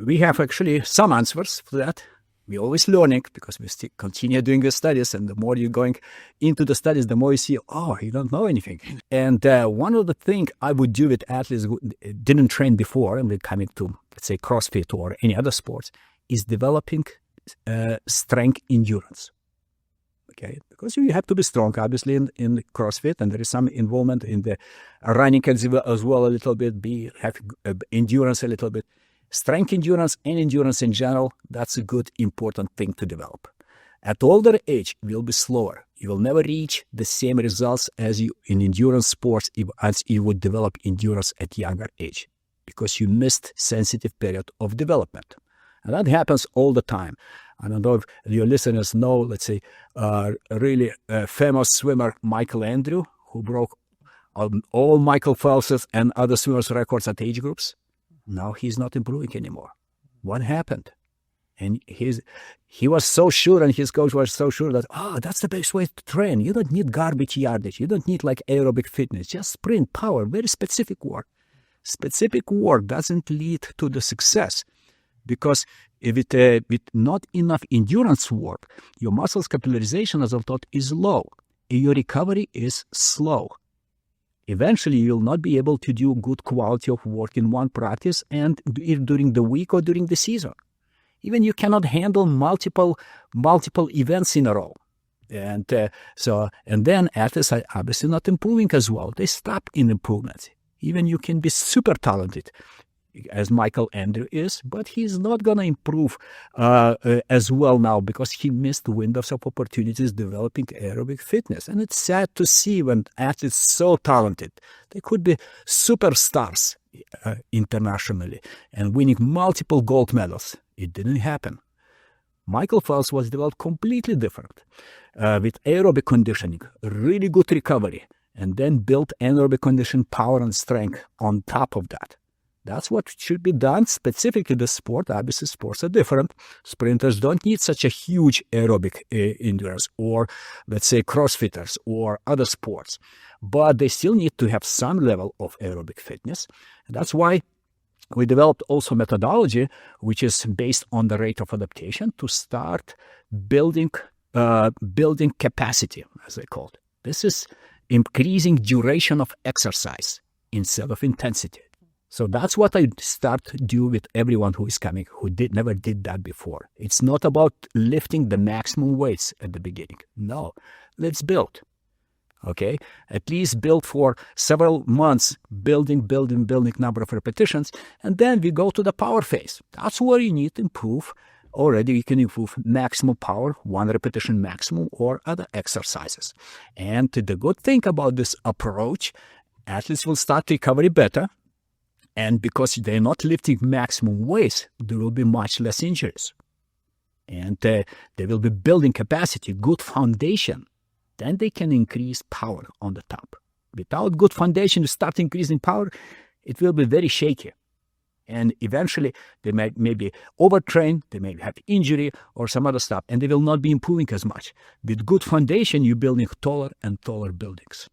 we have actually some answers for that. We're always learning because we still continue doing the studies, and the more you're going into the studies, the more you see, oh, you don't know anything. And one of the things I would do with athletes who didn't train before, and we're coming to, let's say, CrossFit or any other sports, is developing strength endurance. Okay, because you have to be strong, obviously, in CrossFit, and there is some involvement in the running as well a little bit, have endurance a little bit. Strength endurance and endurance in general, that's a good, important thing to develop. At older age, you will be slower. You will never reach the same results as you in endurance sports as you would develop endurance at younger age, because you missed sensitive period of development. And that happens all the time. I don't know if your listeners know, let's say, a really famous swimmer, Michael Andrew, who broke all Michael Phelps and other swimmers' records at age groups. Now he's not improving anymore. What happened? And he was so sure, and his coach was so sure that, that's the best way to train. You don't need garbage yardage. You don't need like aerobic fitness. Just sprint, power, very specific work. Specific work doesn't lead to the success, because if with not enough endurance work, your muscles capitalization, as I thought, is low. Your recovery is slow. Eventually, you'll not be able to do good quality of work in one practice and during the week or during the season. Even you cannot handle multiple events in a row. And then athletes are obviously not improving as well. They stop in improvement. Even you can be super talented, as Michael Andrew is, but he's not going to improve as well now because he missed windows of opportunities developing aerobic fitness. And it's sad to see when athletes so talented, they could be superstars internationally and winning multiple gold medals. It didn't happen. Michael Phelps was developed completely different with aerobic conditioning, really good recovery, and then built anaerobic condition power and strength on top of that. That's what should be done specifically the sport. Obviously, sports are different. Sprinters don't need such a huge aerobic endurance, or let's say CrossFitters or other sports. But they still need to have some level of aerobic fitness. And that's why we developed also methodology, which is based on the rate of adaptation to start building capacity, as they call it. This is increasing duration of exercise instead of intensity. So that's what I start to do with everyone who is coming, who never did that before. It's not about lifting the maximum weights at the beginning. No, let's build. Okay, at least build for several months, building number of repetitions, and then we go to the power phase. That's where you need to improve. Already you can improve maximum power, 1 repetition maximum, or other exercises. And the good thing about this approach, athletes will start recovery better. And because they're not lifting maximum weights, there will be much less injuries. And they will be building capacity, good foundation. Then they can increase power on the top. Without good foundation to start increasing power, it will be very shaky. And eventually, they may be overtrained, they may have injury or some other stuff, and they will not be improving as much. With good foundation, you're building taller and taller buildings.